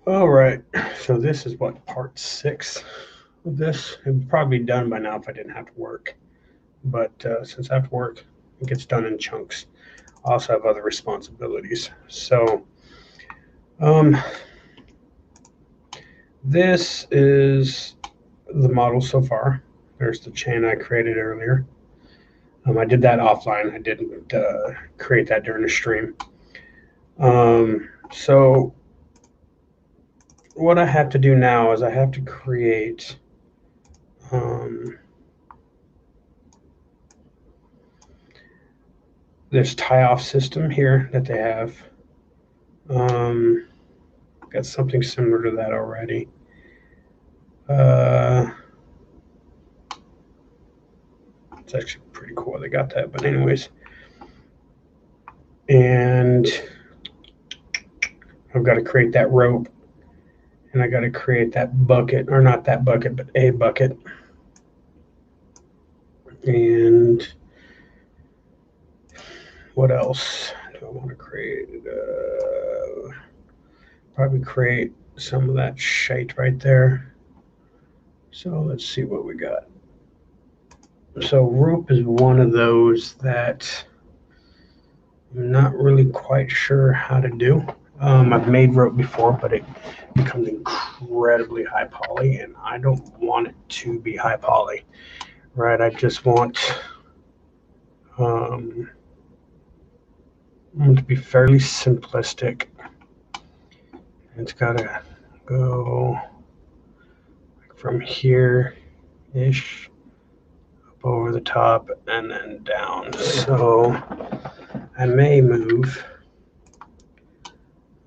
All right, so this is what, part 6 of this. It would probably be done by now if I didn't have to work. But since I have to work, it gets done in chunks. I also have other responsibilities. So this is the model so far. There's the chain I created earlier. I did that offline. I didn't create that during the stream. So what I have to do now is I have to create this tie-off system here that they have. Got something similar to that already. It's actually pretty cool they got that, but anyways. And I've got to create that rope, and I got to create that bucket, or not that bucket, but a bucket. And what else do I want to create? Probably create some of that shite right there. So let's see what we got. So rope is one of those that I'm not really quite sure how to do. I've made rope before, but it becomes incredibly high poly, and I don't want it to be high poly, right? I just want it to be fairly simplistic. It's got to go from here-ish up over the top and then down. So I may move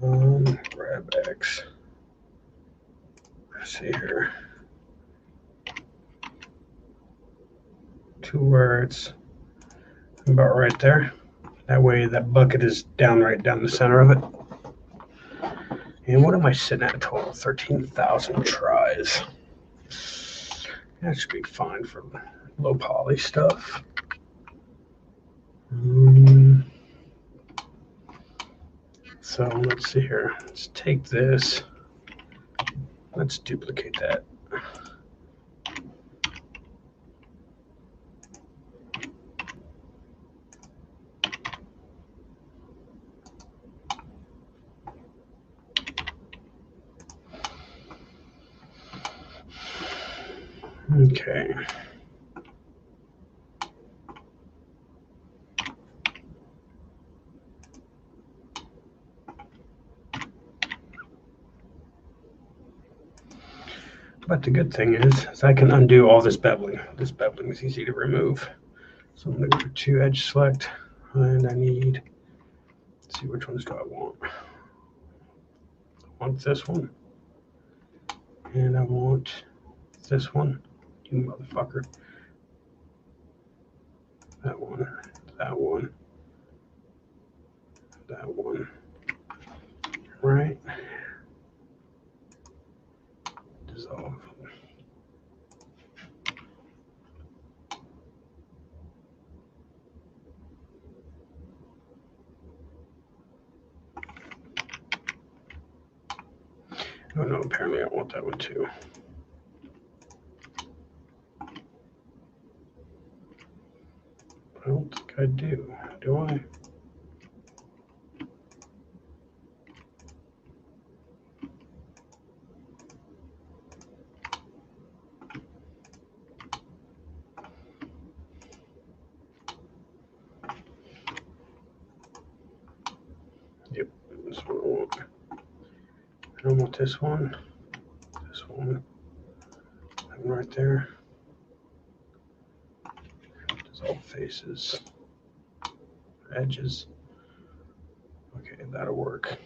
grab X. Let's see here. To where it's about right there. That way that bucket is right down the center of it. And what am I sitting at total? 13,000 tries. That should be fine for low poly stuff. So let's see here. Let's take this. Let's duplicate that. Okay. But the good thing is I can undo all this beveling. This beveling is easy to remove. So I'm going to go to edge select, and I need, let's see, which ones do I want? I want this one, and I want this one. You motherfucker. That one, that one, that one. Right? Dissolve. Oh no, apparently I want that one too. I don't think I do. Do I? Yep, this one I want. I don't want this one. This one. That one right there. Dissolve faces. Edges. Okay, that'll work.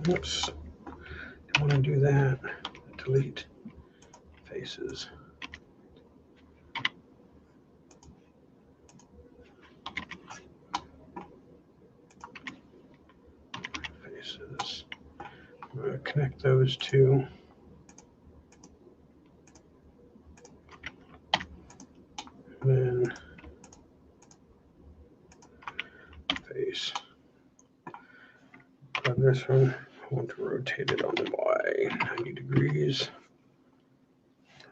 Oops. Don't want to do that. Delete faces. Faces. I'm going to connect those two. this one, I want to rotate it on the Y, 90 degrees.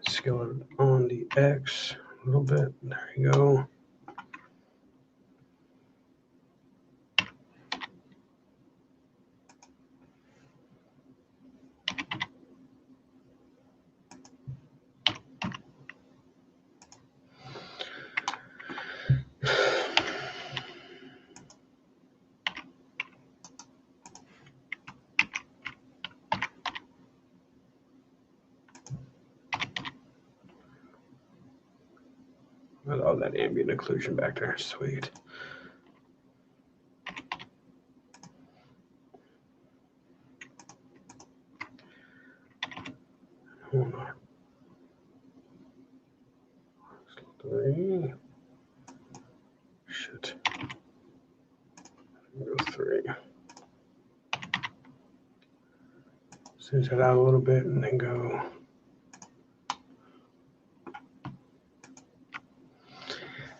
Scale it on the X a little bit. There you go. I love that ambient occlusion back there. Sweet. Hold on. 3. Shit. Go 3. Cinch it out a little bit and then go.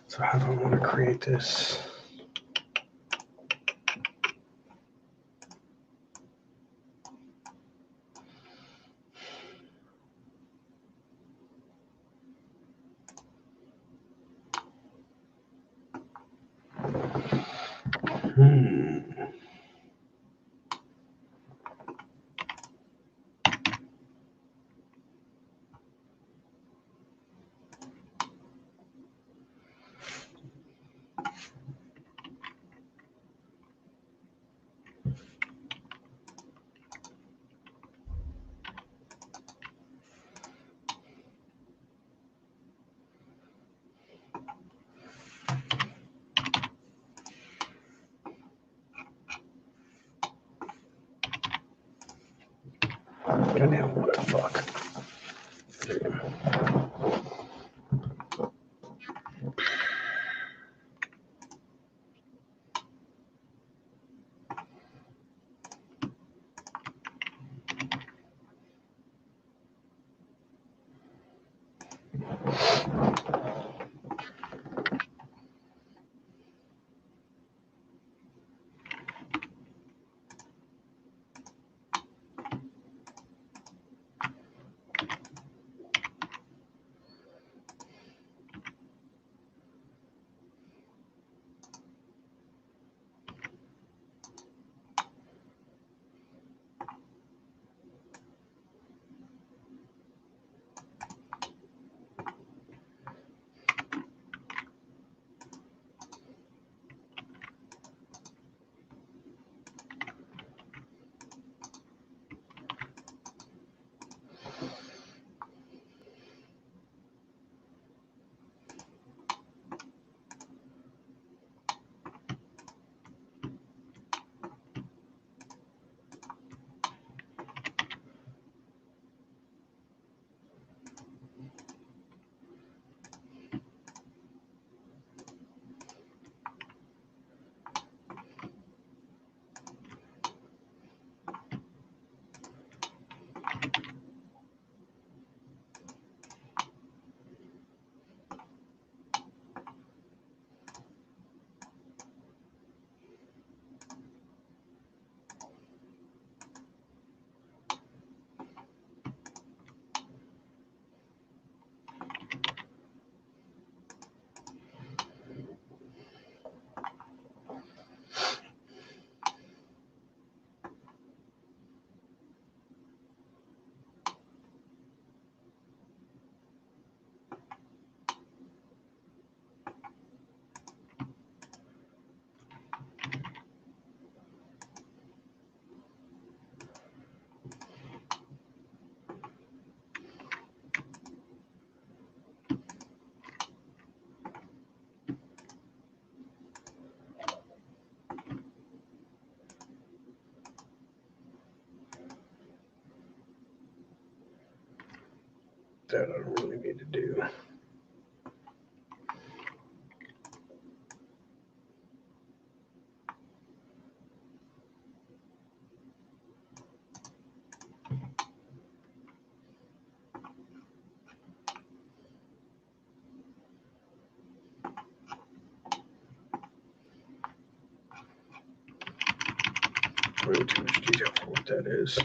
So how do I want to create this? Goddamn, what the fuck. That I don't really need to do. too much detail for what that is.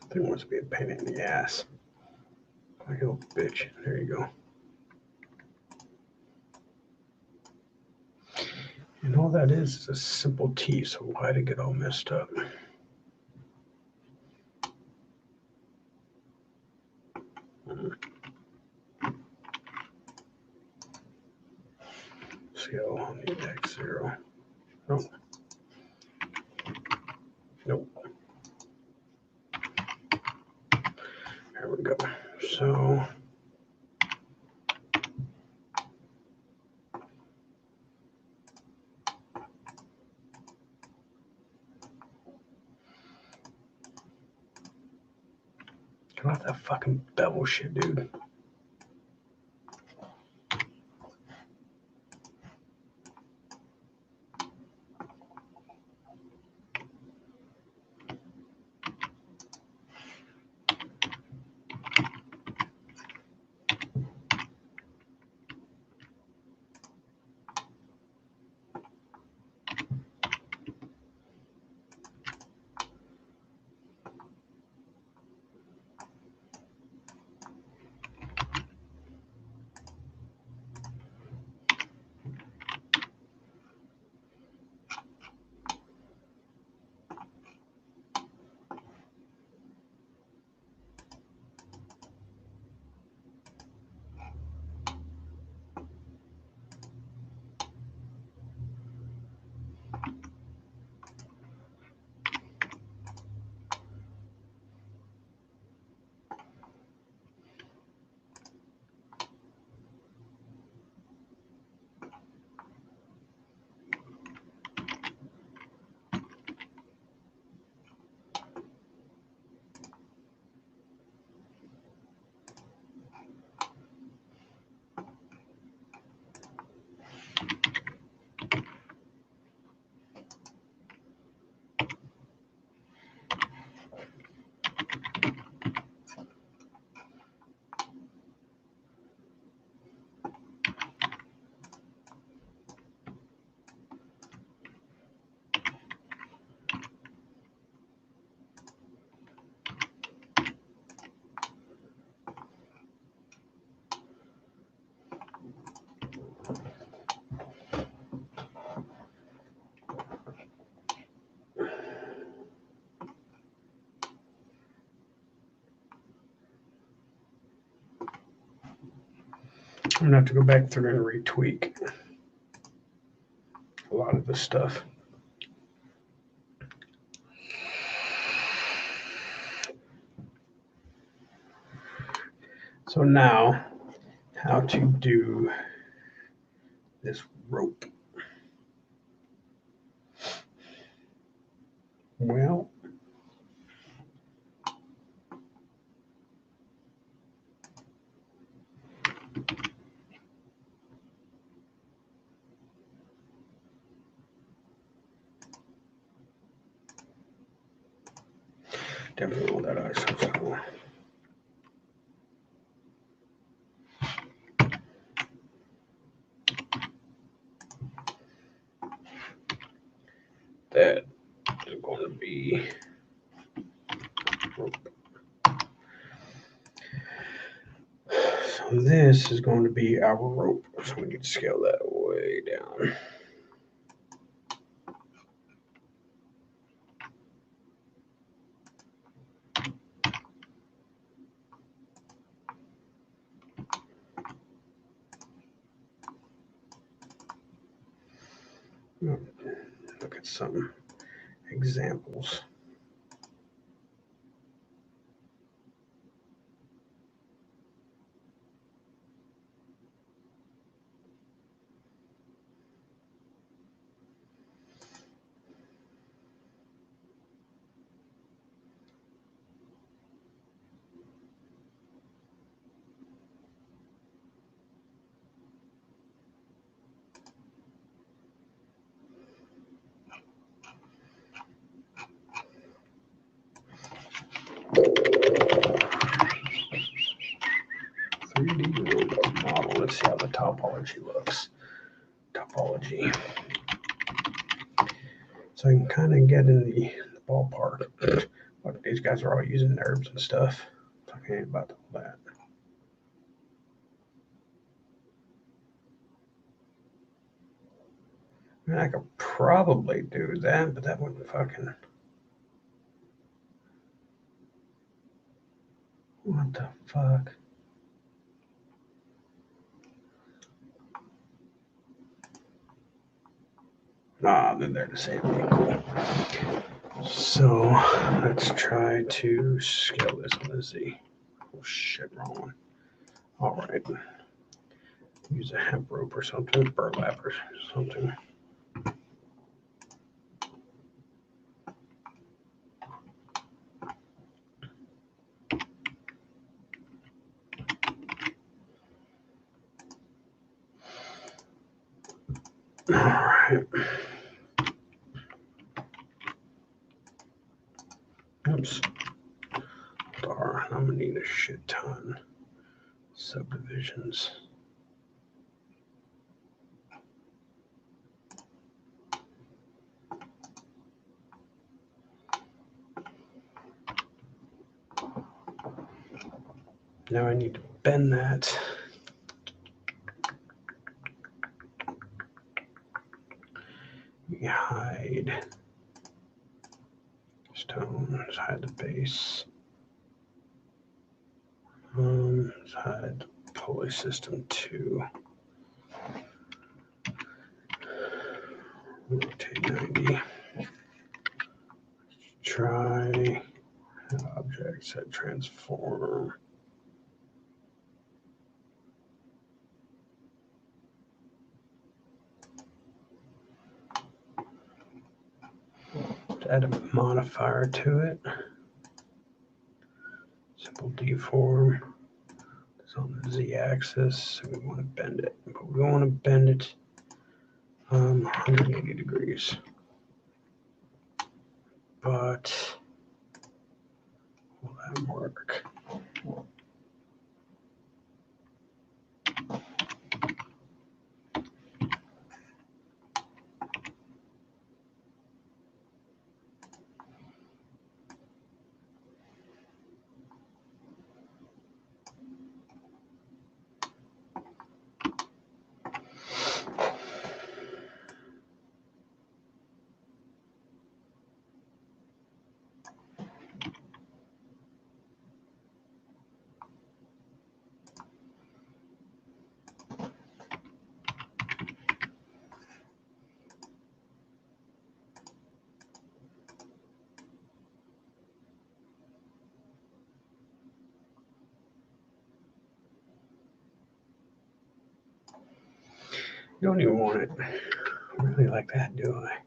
Thing wants to be a pain in the ass. Like a little bitch. There you go. And all that is a simple T, so why'd it get all messed up? Scale on the X0. Nope. Nope. There we go. So get off that fucking bevel shit, dude. I'm gonna have to go back through and retweak a lot of this stuff. So now, how to do this rope. Well, definitely roll that out. So that this is going to be our rope, so we need to scale that way down. Look at some examples. Model. Let's see how the topology looks. Topology. So I can kind of get in the ballpark. Look, these guys are all using nerves and stuff. Talking about all that. I mean, I could probably do that, but that wouldn't fucking. What the fuck? Ah, they're there to save me. Cool. So let's try to scale this on the Z. Oh shit, wrong one. All right. Use a hemp rope or something, burlap or something. All right. Oops. Darn, I'm gonna need a shit ton. Subdivisions. Now I need to bend that. We hide stones, hide the base. Let's hide pulley system 2. Rotate 90. Try object set transform. Add a modifier to it. Simple deform. It's on the z-axis, so we want to bend it, but we want to bend it 180 degrees. But will that work? You don't even want it really like that, do I?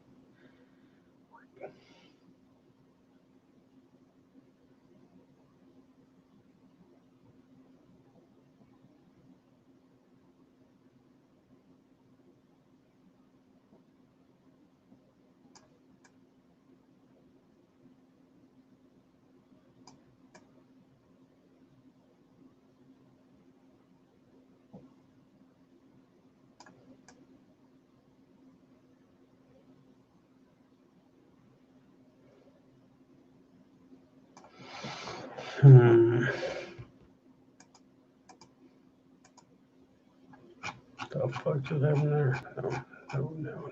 The fuck just happened there? No.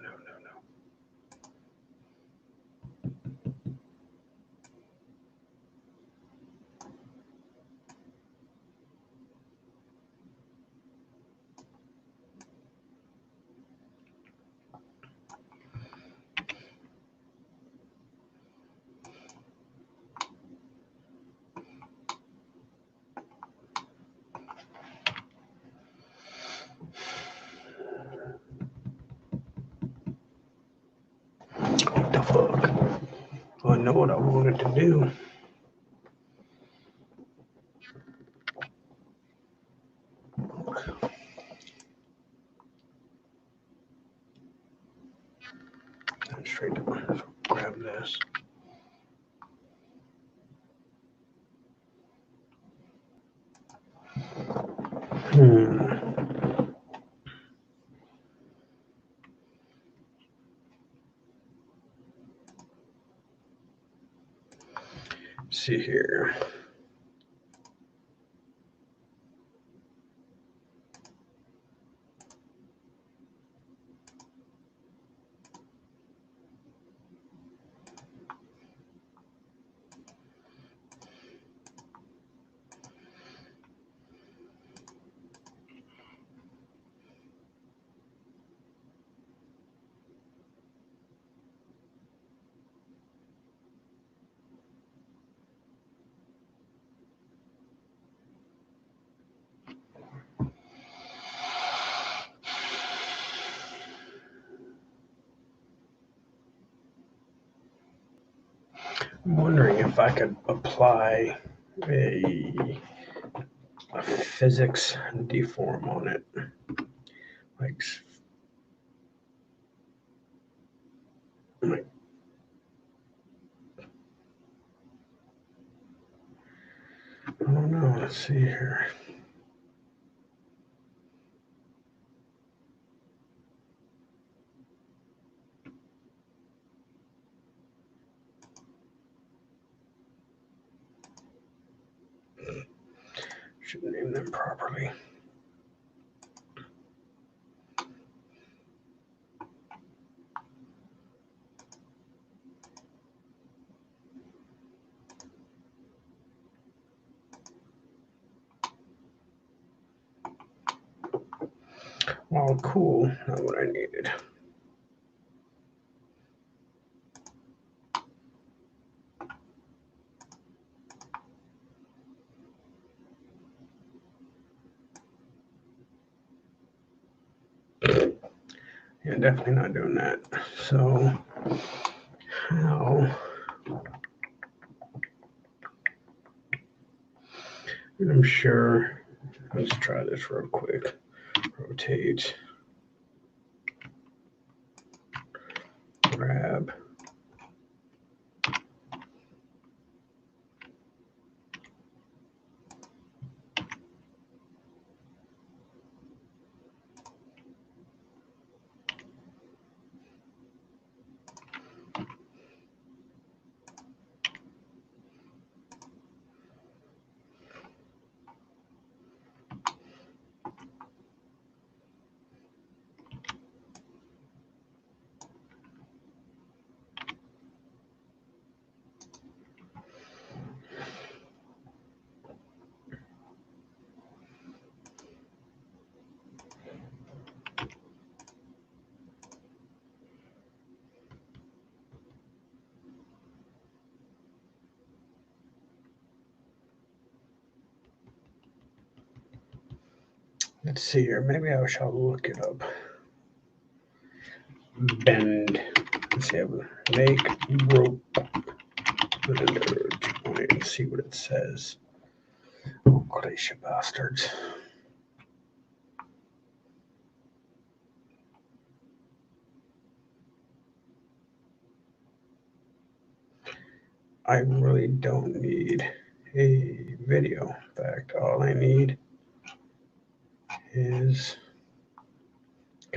What the fuck? I know what I wanted to do. Straight to grab this. Let's see here. I'm wondering if I could apply a physics deform on it. Like, I don't know. Let's see here. Should name them properly. Well, cool. Not what I needed. Yeah, definitely not doing that. So, how? And I'm sure. Let's try this real quick. Rotate. Grab. Let's see here. Maybe I shall look it up. Bend. Let's see. Make rope. Wait and see what it says. Oh, Croatia bastards. I really don't need a video. In fact, all I need is,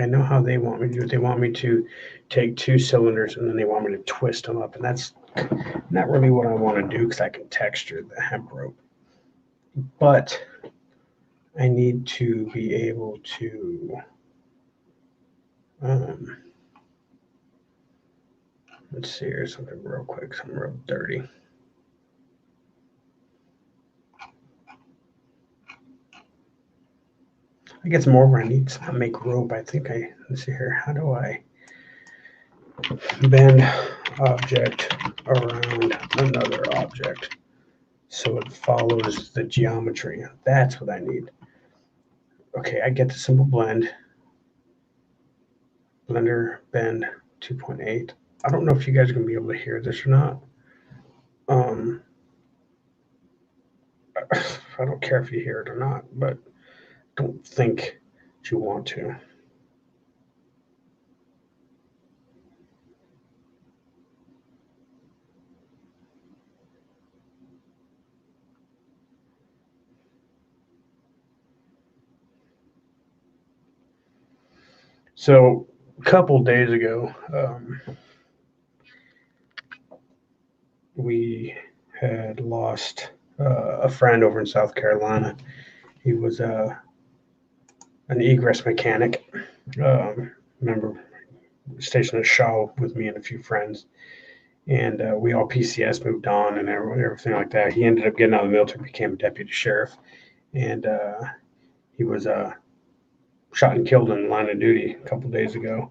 I know how they want me to do it. They want me to take two cylinders and then they want me to twist them up. And that's not really what I want to do because I can texture the hemp rope. But I need to be able to Let's see here, something real quick, something real dirty. I guess more where I need to make rope. I think let's see here, how do I bend object around another object so it follows the geometry? That's what I need. Okay, I get the simple blend. Blender bend 2.8. I don't know if you guys are going to be able to hear this or not. I don't care if you hear it or not, but don't think that you want to. So a couple days ago, we had lost a friend over in South Carolina. He was an egress mechanic. Remember, stationed at Shaw with me and a few friends, and we all PCS moved on and everything like that. He ended up getting out of the military, became a deputy sheriff, and he was shot and killed in the line of duty a couple days ago.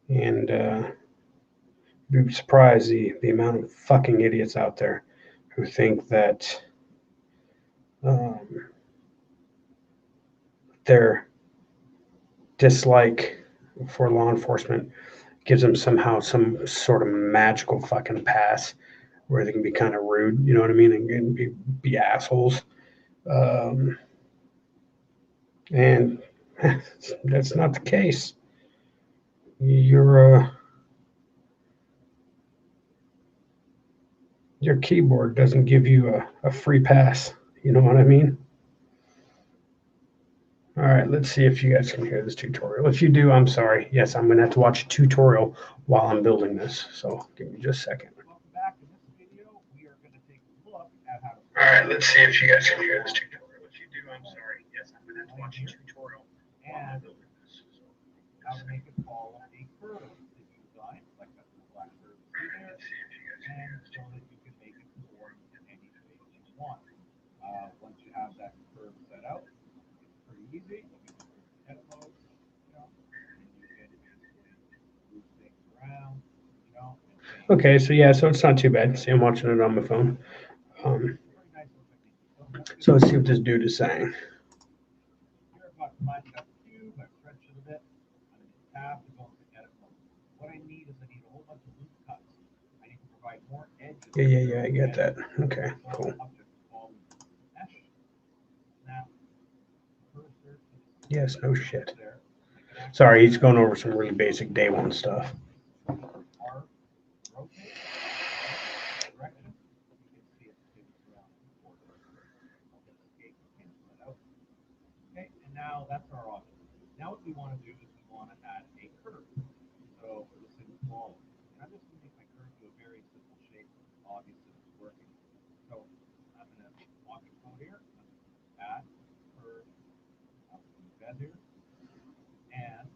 And you'd be surprised the amount of fucking idiots out there who think that their dislike for law enforcement gives them somehow some sort of magical fucking pass where they can be kind of rude, you know what I mean, and be assholes. And that's not the case. Your keyboard doesn't give you a free pass. You know what I mean? All right, let's see if you guys can hear this tutorial. If you do, I'm sorry. Yes, I'm going to have to watch a tutorial while I'm building this. So give me just a second. All right, let's see if you guys can hear this tutorial. If you do, I'm sorry. Yes, I'm going to have to watch a tutorial while I'm building this. So how to make it follow a curve that you design, like that black curve there, and so that you can make it form in any way you want. Once you have that curve set out, it's pretty easy. You can go to edit mode, and you can move things around, Okay, so yeah, so it's not too bad. See, I'm watching it on my phone. So let's see what this dude is saying. Yeah, I get that. Okay, cool. Yes, no shit. Sorry, he's going over some really basic day one stuff. Now that's our object. Now what we want to do is we want to add a curve. So for the single wall, I'm just going to make my curve to a very simple shape. Obviously, it's working. So I'm going to walk it code here. Add curve. I'm going to Bezier. And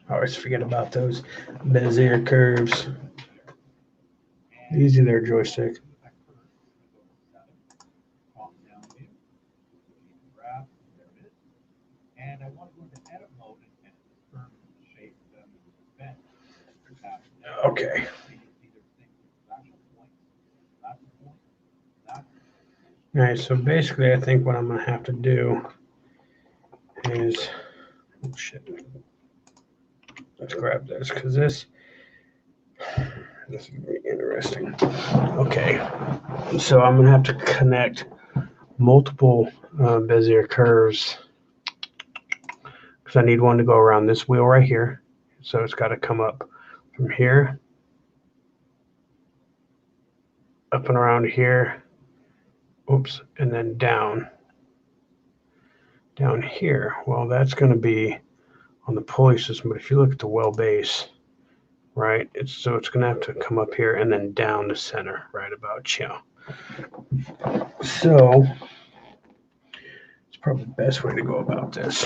I always forget about those Bezier curves. Easy there, joystick. And I want to go into edit mode and edit this curve shape that I'm going to bend. Okay. All right, so basically I think what I'm going to have to do is, oh shit, let's grab this because this is going to be interesting. Okay, so I'm going to have to connect multiple Bezier curves because I need one to go around this wheel right here. So it's got to come up from here, up and around here, oops, and then down here. Well, that's going to be on the pulley system, but if you look at the well base, right, it's going to have to come up here and then down the center, right about here. So it's probably the best way to go about this.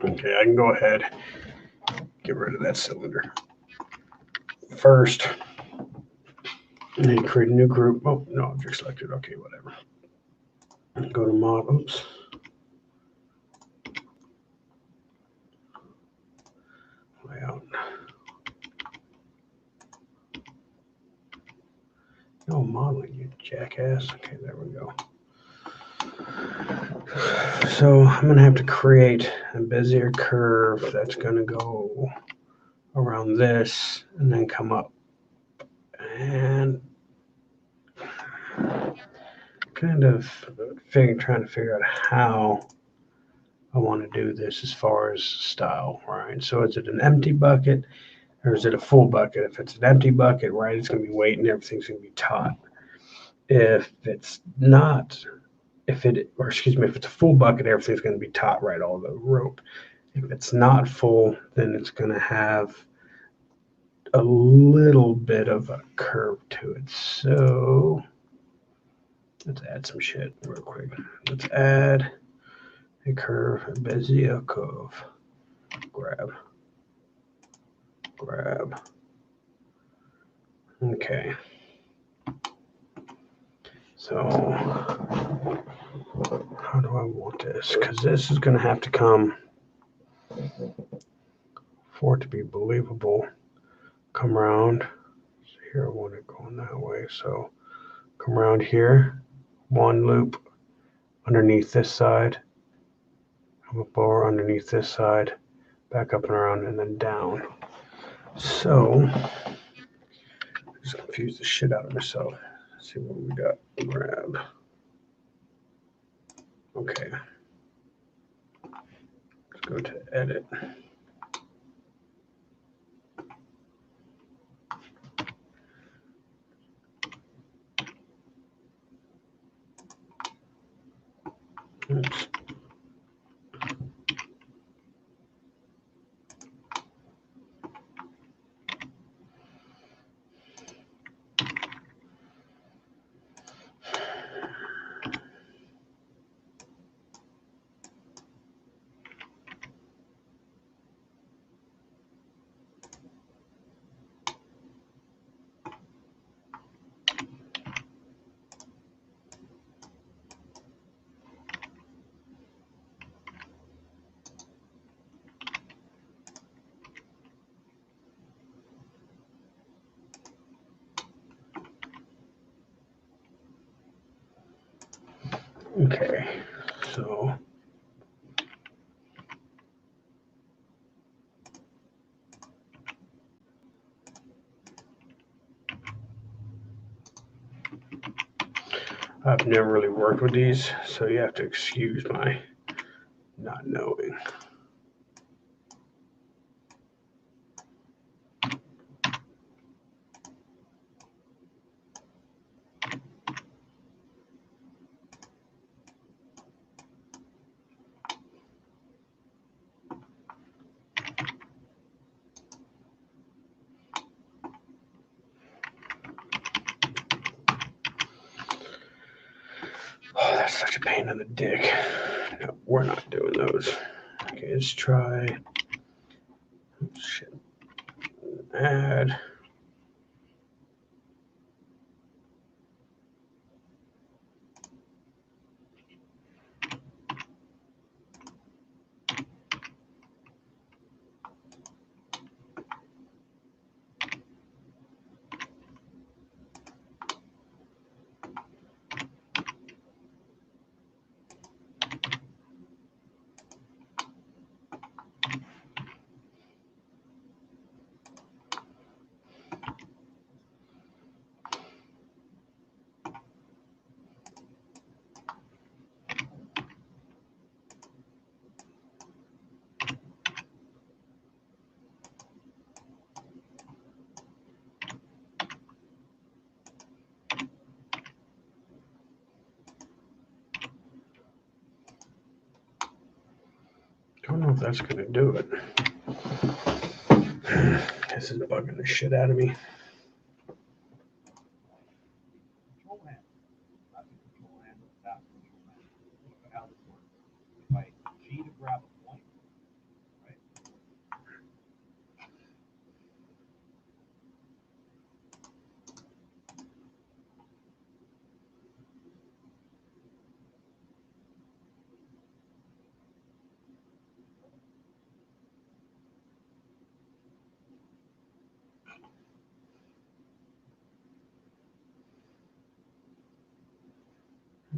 Okay, I can go ahead get rid of that cylinder first. And then create a new group. Oh, no, object selected. Okay, whatever. Go to mod. Oops. Layout. No modeling, you jackass. Okay, there we go. So I'm going to have to create a Bezier curve that's going to go around this and then come up. And kind of trying to figure out how I want to do this as far as style, right? So is it an empty bucket or is it a full bucket? If it's an empty bucket, right, it's going to be weight and everything's going to be taut. If it's not, if it's a full bucket, everything's going to be taut, right, all the rope. If it's not full, then it's going to have a little bit of a curve to it. So let's add some shit real quick. Let's add a curve, a Bezier curve. Grab. Okay. So how do I want this? Because this is going to have to come, for it to be believable, come around. So here I want it going that way. So come around here, one loop underneath this side, come up over underneath this side, back up and around, and then down. So I just confused the shit out of myself. Let's see what we got. Grab. Okay. Let's go to edit. Oops. Okay, so I've never really worked with these, so you have to excuse my not knowing. Oh, that's such a pain in the dick. No, we're not doing those. Okay, let's try. Shit. Add. I don't know if that's gonna do it. This is bugging the shit out of me.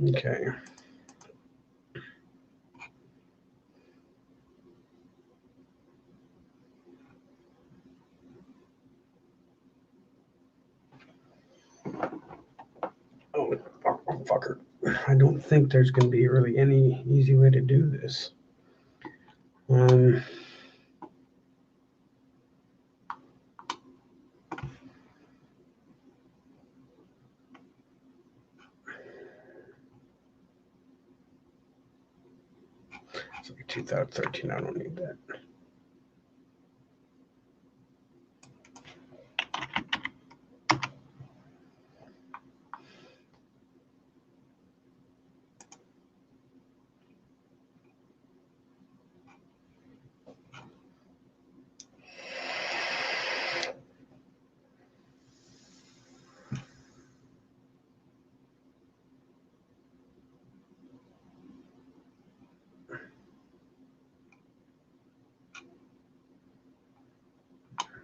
Okay. Oh, fucker. I don't think there's going to be really any easy way to do this. It's like 2013. I don't need that.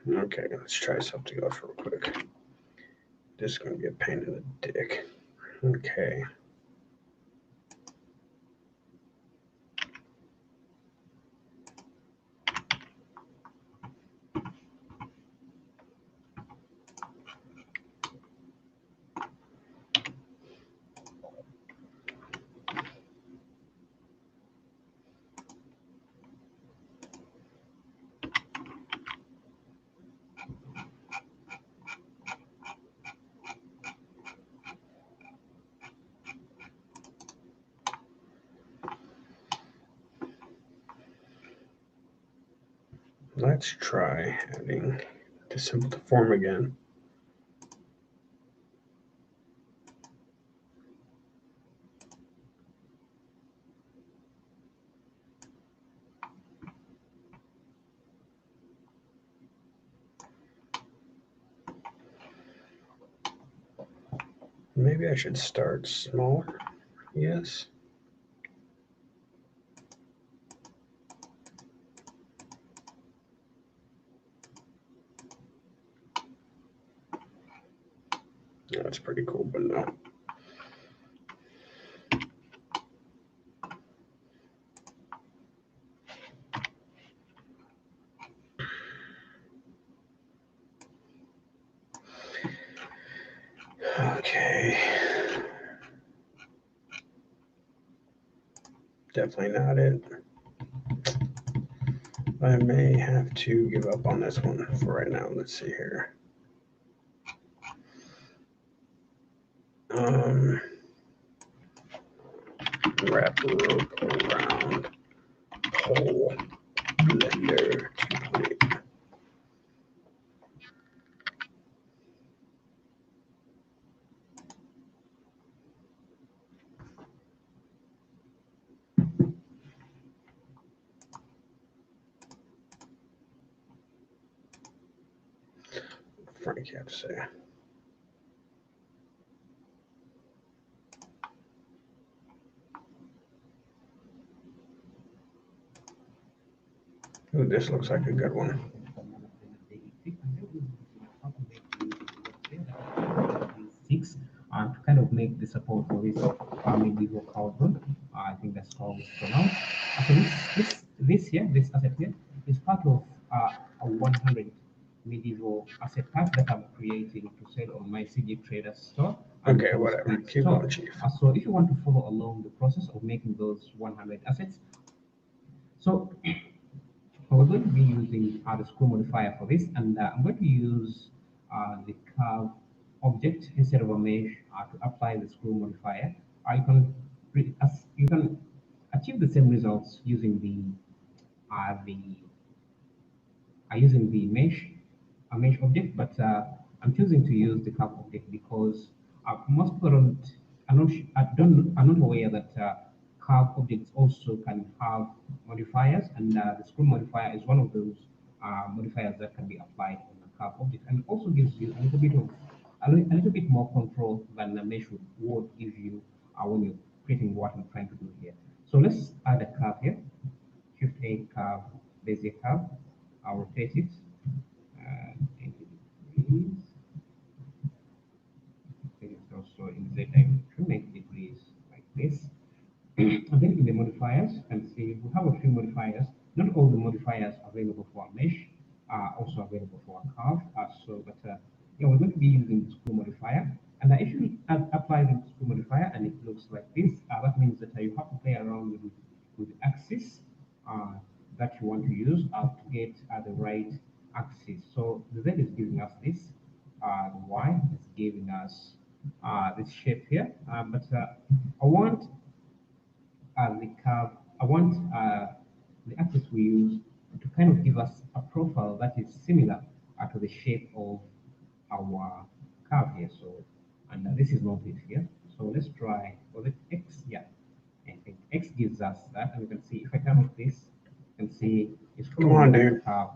Okay, let's try something else real quick. This is going to be a pain in the dick. Okay. Let's try adding the symbol to form again. Maybe I should start smaller. Yes. That's pretty cool, but no. Okay. Definitely not it. I may have to give up on this one for right now. Let's see here. Wrap rope around pole blender 2.8. Frank, you have to say. Ooh, this looks like a good one. To kind of make the support for this medieval carbon. I think that's how it's pronounced. So this here, this asset here, is part of a 100 medieval asset pack that I'm creating to sell on my CG Trader store and Okay, whatever. JavaScript Keep store. going, Chief. So if you want to follow along the process of making those 100 assets, so we're going to be using the screw modifier for this, and I'm going to use the curve object instead of a mesh to apply the screw modifier. You can achieve the same results using the using the mesh, a mesh object, but I'm choosing to use the curve object because most people are not aware that curve objects also can have modifiers, and the screw modifier is one of those modifiers that can be applied on the curve object, and also gives you a little bit more control than the mesh would give you when you're creating what I'm trying to do here. So let's add a curve here. Shift A curve, basic curve. I'll rotate it 90 degrees. I think it's also in Z dimension, 90 degrees like modifiers. You can see we have a few modifiers. Not all the modifiers available for a mesh are also available for a curve. Yeah, we're going to be using the screw modifier. And if you apply the screw modifier and it looks like this, that means that you have to play around with the axis uh, that you want to use to get the right axis. So the Z is giving us this, the Y is giving us this shape here. I want the curve, I want the axis we use to kind of give us a profile that is similar to the shape of our curve here. So, and this is not it here. So let's try, was it X? Yeah, I think X gives us that. And you can see if I turn off this, you can see it's Come on, following the dude. curve.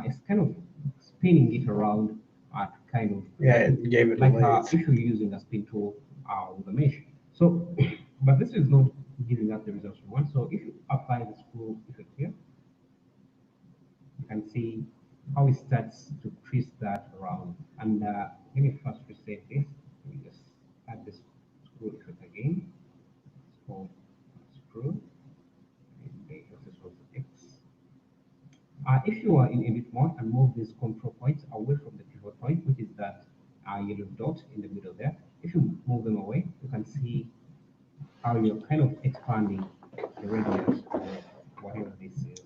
It's kind of spinning it around to kind of, Yeah, it gave it a like lathe. if you're using a spin tool with a mesh. So, but this is not giving us the results we want. So if you apply the screw effect here, you can see how it starts to twist that around. And let me first reset this. Let me just add this screw effect again. It's called screw. And the access was X. If you are in edit mode and move these control points away from the pivot point, which is that yellow dot in the middle there, if you move them away, you can see how you're kind of expanding the radius or whatever this is.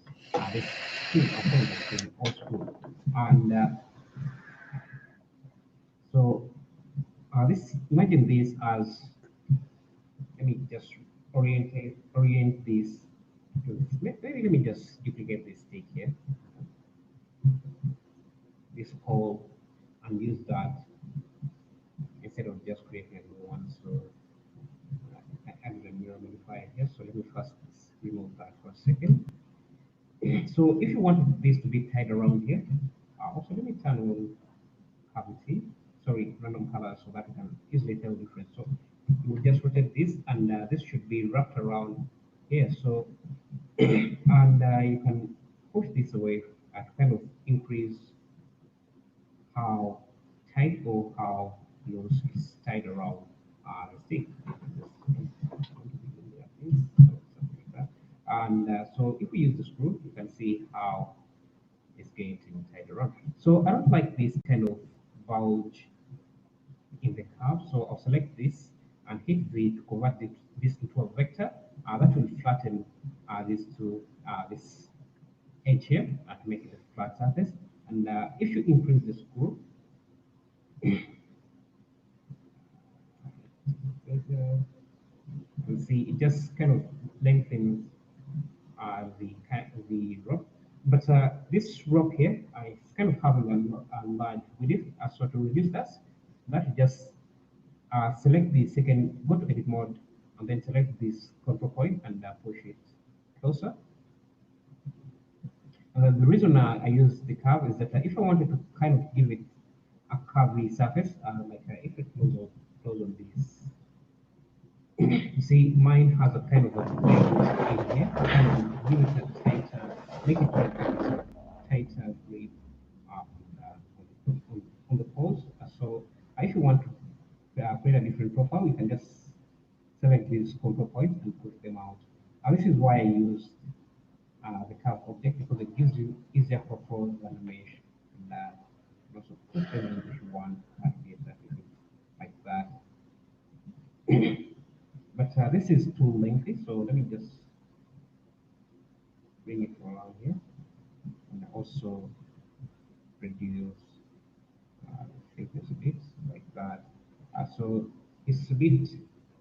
This screw, I'll call it a screw or screw. And so this, imagine this as, let me just orient this to this. Maybe let me just duplicate this stick here, this hole, and use that instead of just creating a new one. So I added a mirror modifier here. So let me first remove that for a second. So if you want this to be tied around here, also let me turn on cavity, sorry, random color, so that you can easily tell the difference. So you will just rotate this, and this should be wrapped around here. So and you can push this away to kind of increase how tight or how loose is tied around the stick. And so if we use the screw, you can see how it's getting tied around. So I don't like this kind of bulge in the curve. So I'll select this and hit V to convert this into a vector. That will flatten this edge here to make it a flat surface. And if you increase the screw, you see it just kind of lengthens the rope. But this rope here is kind of having a large width. So to reduce that you just select the second, go to edit mode, and then select this control point and push it closer. The reason I use the curve is that if I wanted to kind of give it a curvy surface, if it close on this, you see mine has a kind of a in here, kind of give it a tighter, make it a tighter grip on the poles. So if you want to create a different profile, you can just select these control points and push them out. This is why I use the curve object, because it gives you easier profiles than a mesh. And you also push them in if you want and get that like that. But this is too lengthy, so let me just bring it around here and also reduce thickness a bit like that. So it's a bit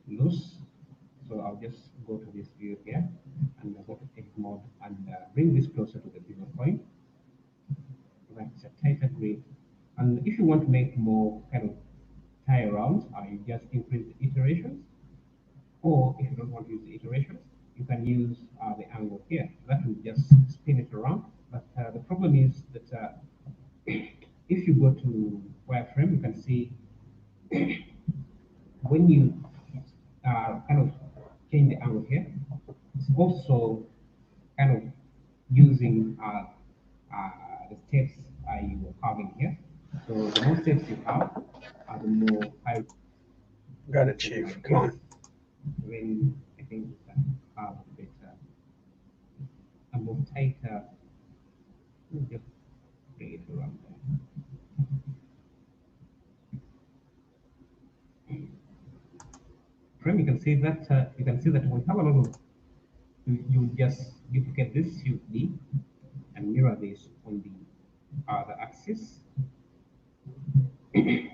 loose, so I'll just go to this view here and go to edit mode and bring this closer to the pivot point. That's a tighter grip. And if you want to make more kind of tie around, you just increase the iterations. Or if you don't want to use the iterations, you can use the angle here. That will just spin it around. But the problem is that if you go to wireframe, you can see when you kind of change the angle here, it's also kind of using the steps you are having here. So the more steps you have, the more high. Got it, Chief. Come on. When I think that have better move tighter. Just bring it around there. Frame, you can see that we have a lot of. You just duplicate this Shift D and mirror this on the other axis. and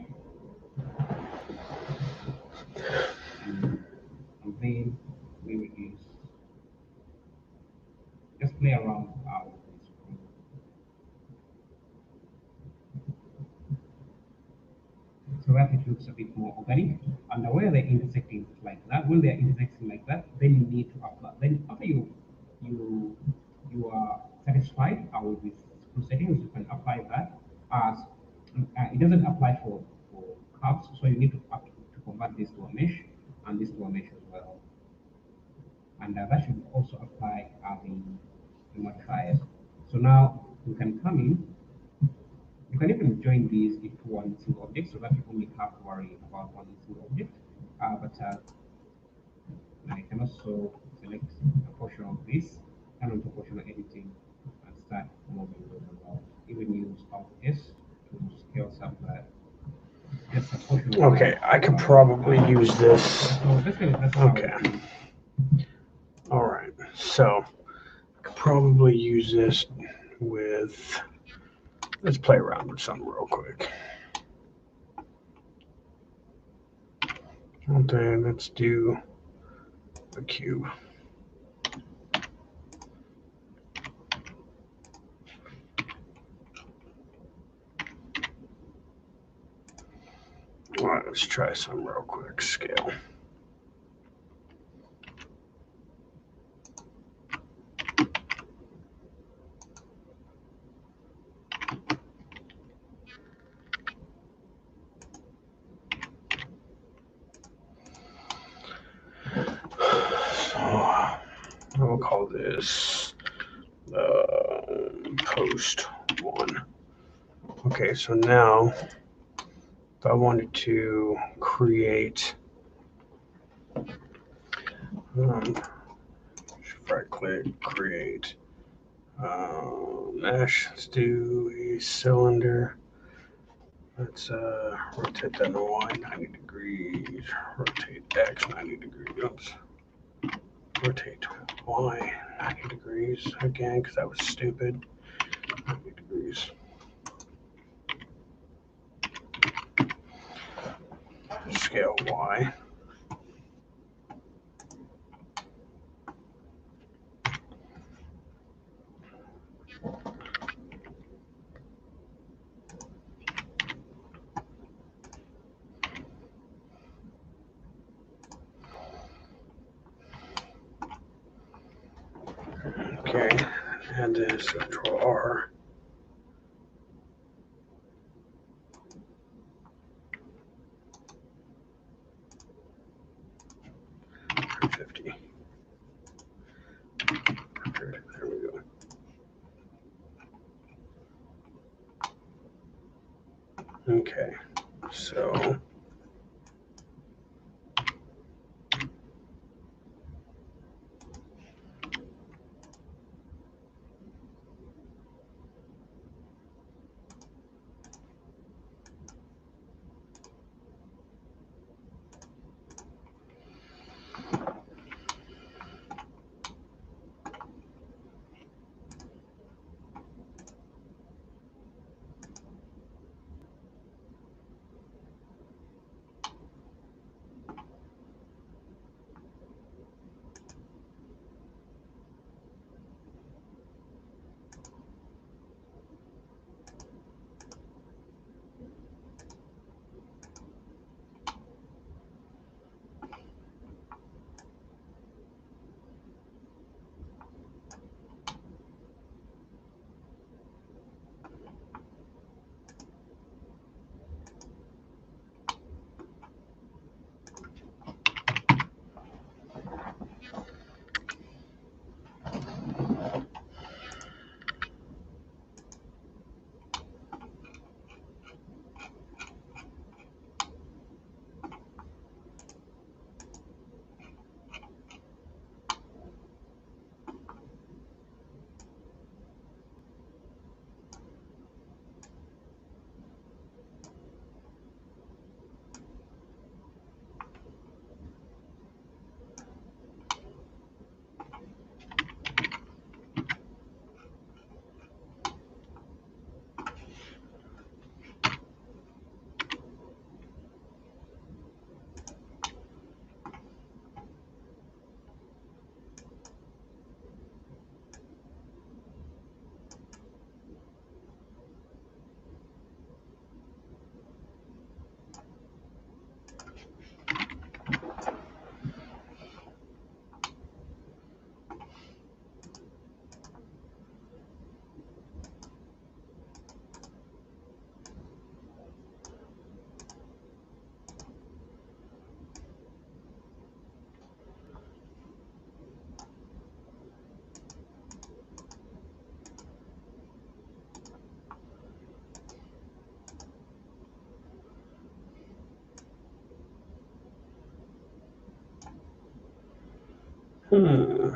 then we reduce. Just play around with this. So that it looks a bit more organic. And where they're intersecting like that, when they're intersecting like that, then you need to apply. Then after you are satisfied with this settings, you can apply that as it doesn't apply for curves, so you need to convert this to a mesh and this to a mesh as well. And that should also apply the modifiers. So now you can come in. You can even join these into one single object so that you only have to worry about one single object. I can also select a portion of this, turn on to portional editing, and start moving those around. Even use Alt S to scale some just a portion of Okay, I could probably use this. So basically, that's okay. All right, so I could probably use this with. Let's play around with something real quick. Okay, let's do a cube. All right, let's try some real quick. Scale. We'll call this post 1. Okay, so now if I wanted to create, right click, create mesh. Let's do a cylinder. Let's rotate that Y 90 degrees, rotate X 90 degrees. Oops. Rotate Y 90 degrees again because that was stupid. 90 degrees. Scale Y. Okay, and then Control R. $350. There we go. Okay, so Hmm.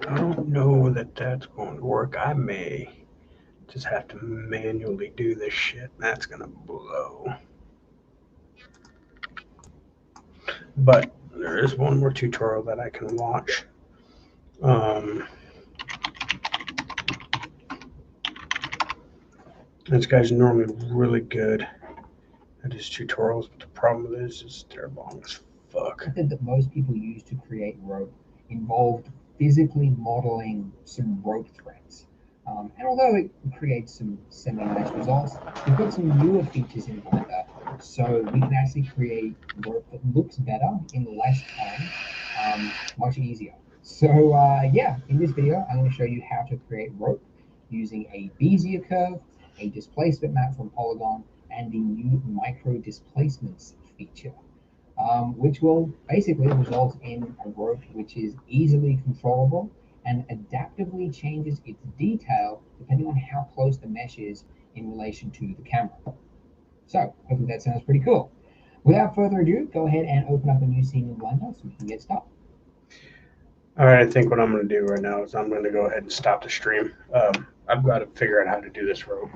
I don't know that that's going to work. I may just have to manually do this shit. That's going to blow. But there is one more tutorial that I can watch. This guy's normally really good at his tutorials, but the problem is they're long as fuck. Method that most people use to create rope involved physically modeling some rope threads. And although it creates some semi-nice results, we've got some newer features in Blender, so we can actually create rope that looks better in less time, much easier. So yeah, in this video, I'm going to show you how to create rope using a Bezier curve, a displacement map from Polygon, and the new micro displacements feature. Which will basically result in a rope which is easily controllable and adaptively changes its detail depending on how close the mesh is in relation to the camera. So hopefully that sounds pretty cool. Without further ado, go ahead and open up a new scene in Blender so we can get started. All right, I think what I'm going to do right now is I'm going to go ahead and stop the stream. I've got to figure out how to do this rope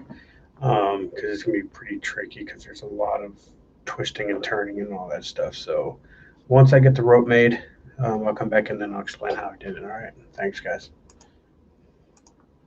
because it's going to be pretty tricky because there's a lot of twisting and turning and all that stuff. So once I get the rope made, I'll come back and then I'll explain how I did it. All right, thanks, guys.